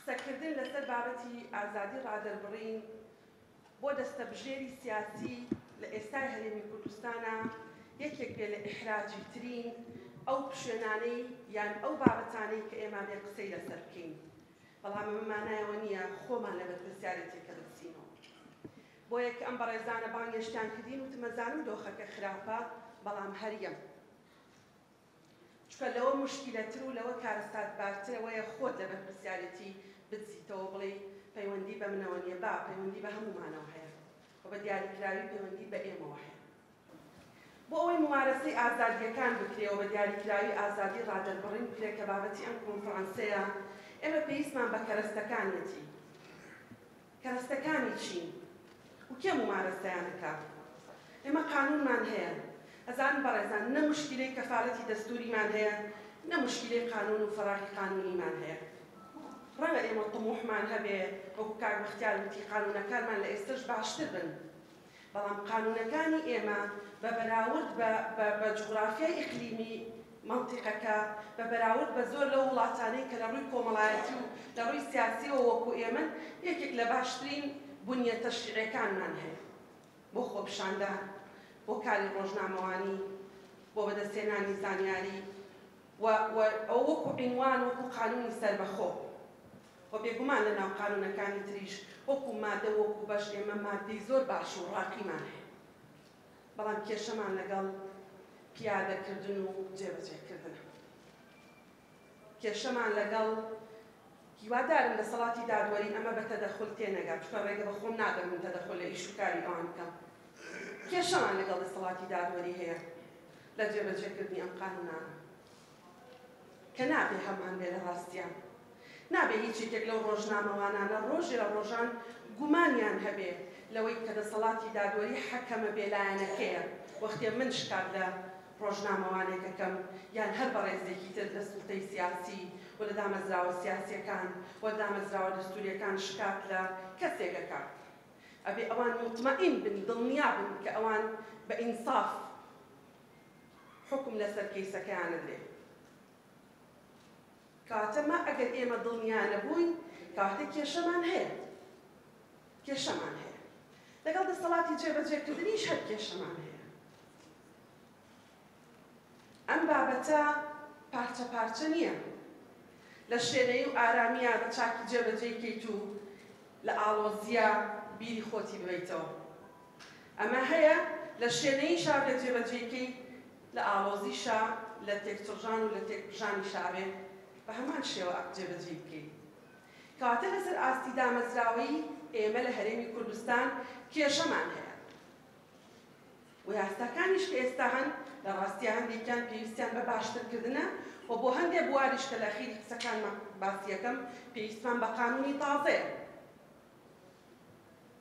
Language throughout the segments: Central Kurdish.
قسەکردن لەسەر بابەتی ئازادی ڕادەربڕین بۆ دەستەبژێری سیاسی لە ئێستای هەرێمی کوردستانە یەکێک بێ لە ئیحراجی ترین ئەو پشوێنانەی یان ئەو بابەتانەی کە ئێمە بێ قسەی لەسەر بکەین. بەڵام ئەمە مانایەوە نییە خۆمان لە بەرپرسیارێتێکە بچینەوە. بۆیە کە ئەم بەڕێزانە بانگێشتیان کردین و تمەزانم دۆخەکە خراپە، بەڵام هەریەم. چکە لەوە مشکلەتر و لەوە کارەساتبارترەوەیە خۆت لە بەرپرسیارەتی بچیتەوە بڵێ پەیوەندی بە منەوە نییە، با پەیوەندی بە هەمومانەوە هەیە و بە دیاریکراوی پەیوەندی بە ئێمەوە هەیە. بۆ ئەوەی ممارەسەی ئازادیەکان بکرێەوە بە دیاریکراوی ئازادی ڕادەربڕین بکرێت کە بابەتی ئەم کۆنفرانسەیە، ئێمە پێویستمان بە کەرەستەکانێتی. کەرەستەکانی چین و کێ ممارەسەیان دەکات؟ ئێمە قانونمان هەیە. ئەزانن بەڕێزان، نە مشکلەی کەفالەتی دەستوریمان هەیە، نە مشکلەی قانون و فەراغی قانونیمان هەیە. ڕەنگە ئێمە طموحمان هەبێ وەکو کاک بەختیار وتی قانونەکانمان لە ئێستش باشتر بن، بەڵام قانونەکانی ئێمە بە بەراورد بە جوغرافیای ئیقلیمی منطقەکە، بە بەراورد بە زۆر لەو وڵاتانەی کە لە ڕووی کۆمەڵایەتی و لە ڕووی سیاسیەوە وەکو ئێمە یەکێک لە باشترین بنیە تەشریعیەکانمان هەیە بۆ خۆپیشاندان، بۆ کاری ڕۆژنامەوانی، بۆ بەدەستهێنانی زانیاری و ئەو وەکو عنوان وەکو قانونی سەربەخۆ و بێگومان لە ناو قانونەکانی تریش وەکو مادە وەکو بەش ئێمە مادەی زۆر باش و ڕاقیمان هەیە. بەڵام کێشەمان لەگەڵ پیادەکردن و جێبەجێکردنە. کێشەمان لەگەڵ هیوادارم لە سەڵاتی دادوەری ئەمە بە تەدەخل تێنەگات، چکە ڕێگە بە خۆم نادەم من تەدەخل لە ئیش و کاری ئەوان بکەم. کێشەمان لەگەڵ دەسەڵاتی دادوەری هەیە لە جێبەجێکردنی ئەم قانونانە کە نابێ هەمان بێ لە ڕاستیان. نابێ هیچێکێک لەو ڕۆژنامەوانانە ڕۆژێ لە ڕۆژان گومانیان هەبێ لەوەی کە دەسەڵاتی دادوەری حەکەمە بێلایەنەکەیە وەختێ من شکات لە ڕۆژنامەوانێکەکەم یان هەر بەڕێزێکی تر لە سوڵتەی سیاسی و لە دامەزراوە سیاسیەکان و لە دامەزراوە دەستوریەکان شکات لە کەسێکەکە. ئەبێ ئەوان مطمئین بن، دڵنیا بن کە ئەوان بە ئینساف حکم لەسەر کەیسەکەیان ئەدرێ. کاتەمە ئەگەر ئێمە دڵنیا نەبووین، کاتێک کێشەمان هەیە. کێشەمان هەیە. لەگەڵ دەسەڵاتی جێبەجێکردنیش هەر کێشەمان هەیە. ئەم بابەتە پارچە پارچە نییە. لە شوێنەی و ئارامیە بە چاکی جێبەجێکەیت و لە ئاڵۆزیە بیری خۆتی ببیتەوە. ئەمە هەیە لە شوێنەی شا لە جێبەجێکەی، لە ئاڵۆزیشا، لە تێکچڕژان و لە تێکبژانی شاوێ بە هەمان شێوە جێبەجێ بکەین. کەواتە لەسەر ئاستی دامەزراوەی ئێمە لە هەرێمی کوردستان کێشەمان هەیە. و یاستەکانیش کە ئێستا هەن لە ڕاستیە هەندێکیان پێویستیان بە باشترکردنە و بۆ هەندێک بواریش کە لە خیری قسەکانمان باسیەکەم پێویستمان بە قانونی تازەیە.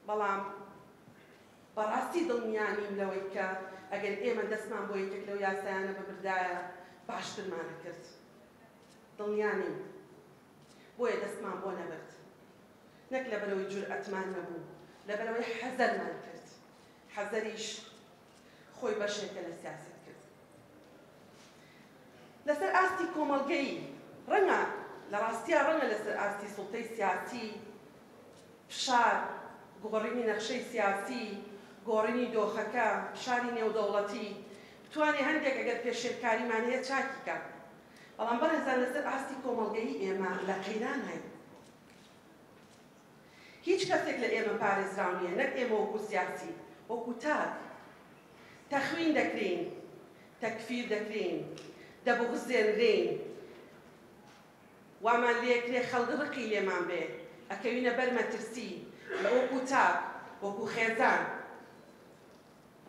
بەڵام بەڕاستی دڵنیانیم لەوەی کە ئەگەر ئێمە دەستمان بۆ یەکێک لەو یاسایانە ببردایە باشترمانە کرد. دڵنیانیم. بۆیە دەستمان بۆ نەبرد. نەک لەبەرەوەی جورئەتمان نەبوو، لەبەرەوەی حەزەرمان کرد. حەزەریش خۆی بەشێکە لە سیاست کرد. لەسەر ئاستی کۆمەڵگەی ڕەنگە لە ڕاستیە ڕەنگە لەسەر ئاستی سوڵتەی سیاسی فشار، گۆڕینی نەخشەی سیاسی، گۆڕینی دۆخەکە، فشاری نێودەوڵەتی بتوانێ هەندێک ئەگەر پێشێرکاریمان هەیە چاکی کات. بەڵام بەڕێزان لەسەر ئاستی کۆمەڵگەی ئێمە لە قەیران هەیە. هیچ کەسێک لە ئێمە پارێزراو نییە، نەک ئێمە وەکو سیاسی، وەکو تاک تەخوین دەکرین، تەکفیر دەکرین، دەبغزێنرین، وامان لێکرێ خەڵک ڕقی لێمان بێ، ئەکەوینە بەر مەترسی، وەکو تاک، وەکو خێزان.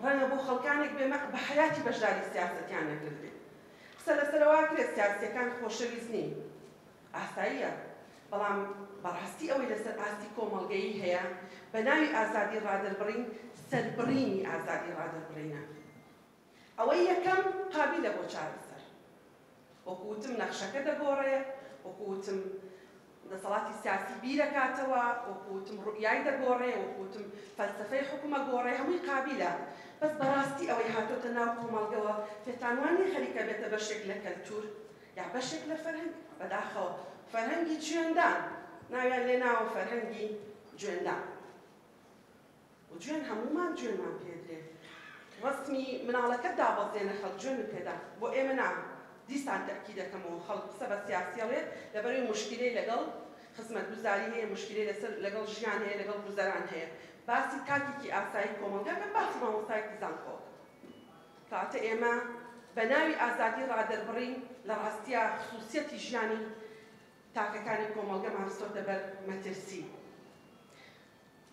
ڕەنگە بۆ خەڵکانێک بێمە بە حەیاتی بەشداری سیاسەتیان نەکردێ. قسە لەسەرەوە کرێت سیاسیەکان خۆشەویست نین، ئاساییە، بەڵام بەڕاستی ئەوەی لەسەر ئاستی کۆمەڵگەیی هەیە بە ناوی ئازادی ڕادەربڕین سەربڕینی ئازادی ڕادەربڕینە. ئەوەی یەکەم قابیلە بۆ چارەسەر. وەکو وتم نەخشەکە دەگۆڕێ، وەکو وتم دەسەڵاتی سیاسی بیرەکاتەوە، وەکو وتم ڕوئیای دەگۆڕێ، وەکو وتم فەلسەفەی حکومە گۆڕێ، هەمووی قابیلە. بەس بەڕاستی ئەوەی هاتۆتە ناو کۆمەڵگەوە پێتانوانی خەریکە بێتە بەشێک لە کەلتور یا بەشێک لە فەرهەنگ. بەداخەوە فەرهەنگی چێندان ناویان لێ ناوە فەرهەنگی جوێندان و جوێن هەمومان جوێنمان پێدرێ ڕستمی مناڵەکەت دابەزێنە خەڵک جوێنت پێدا بۆ ئێمە نا دیسان تەکی دەکەمەوە خەڵک قسە بە سیاسیەڵێت لەبەرەوەی مشکلەی لەگەڵ خزمەتگوزاری هەیە مشکلەی لەگەڵ ژیان هەیە لەگەڵ گوزەران هەیە باسی کاتێکی ئاسایی کۆمەڵگەکە باسی مامۆستایەکی زانکۆ کاتە ئێمە بە ناوی ئازادی ڕادەربڕین لە ڕاستیە خصوصیەتی ژیانی تاکەکانی کۆمەڵگەمان سۆتە بەر مەترسی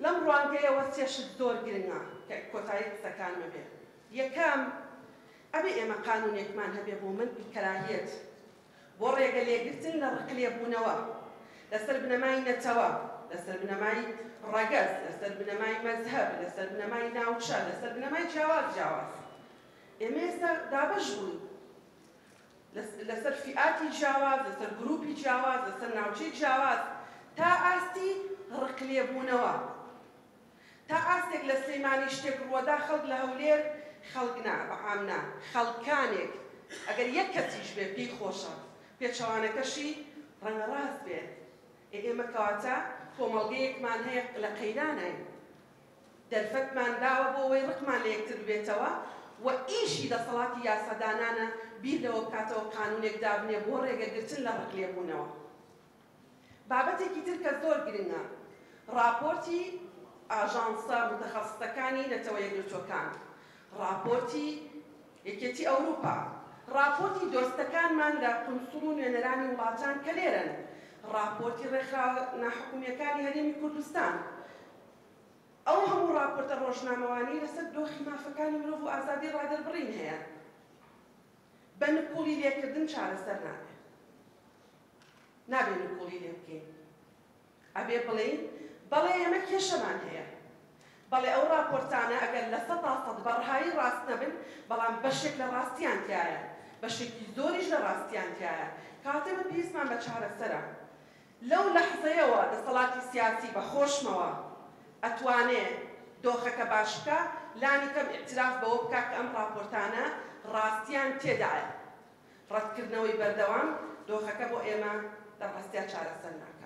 لەم ڕوانگەیەوە سێشت زۆر گرنگە کە کۆتایی قسەکانمە بێ یەکەم ئەبێ ئێمە قانونێکمان هەبێ بۆ من کەراهیەت بۆ ڕێگە لێگرتن لە ڕقلێبوونەوە لەسەر بنەمای نەتەوە لەسەر بنەمای ڕەگەز لەسەر بنەمای مەزهەب لەسەر بنەمای ناوچە لەسەر بنەمای جیاواز ئێمە ئێستا دابەش بووین لەسەر فئاتی جیاواز لەسەر گروپی جیاواز لەسەر ناوچەی جیاواز تا ئاستی ڕقلێبوونەوە تا ئاستێک لە سلەیمانی شتێک ڕووەدا خەڵک لە هەولێر خەڵکنا بەعامنا خەڵکانێک ئەگەر یەک کەسیش بێ پێی خۆشە پێچەوانەکەشی ڕەنگە ڕاست بێت ئێمە کەواتە کۆمەڵگەیەکمان هەیە لە قەیرانین دەرفەتمان داوە بۆ ئەوەی ڕقمان لە یەکتر بێتەوە و ئیشی دەسەڵاتی یاسادانانە بیر لەوە بکاتەوە قانونێک دابنێ بۆ ڕێگەگرتن لە ڕقلێبوونەوە بابەتێکی تر کە زۆر گرنگە راپۆرتی ئاژانسە متەخەسسەکانی نەتەوە یەکگرتووەکان راپۆرتی یەکێتی ئەوروپا راپۆرتی دۆستەکانمان لە قونسوڵ و نوێنەرانی وڵاتان کە لێرن راپۆرتی ڕێکخراوە ناحکومیەکانی هەرێمی کوردستان ئەو هەموو راپۆرتە ڕۆژنامەوانی لەسەر دۆخی مافەکانی مرۆڤ و ئازادی ڕادەربڕین هەیە بە نکوڵی لێکردن چارەسەر نابێ نکوڵی لێ بکەین ئەبێ بڵێین بەڵێ ئێمە کێشەمان هەیە بەڵێ ئەو راپۆرتانە ئەگەر لە 100% بەڕهای ڕاست نەبن بەڵام بەشێک لە ڕاستیان تایە بەشێکی زۆریش لە ڕاستیان تایە کاتێ بە پێویستمان بە چارەسەرە لەو لەحزەیەوە دەسەڵاتی سیاسی بەخۆشمەوە ئەتوانێت دۆخەکە باشکە لانی کەم ئیعتراف بەوە بکە کە ئەم راپۆرتانە ڕاستیان تێدایە ڕەتکردنەوەی بەردەوام دۆخەکە بۆ ئێمە لە ڕاستیە چارەسەر ناکە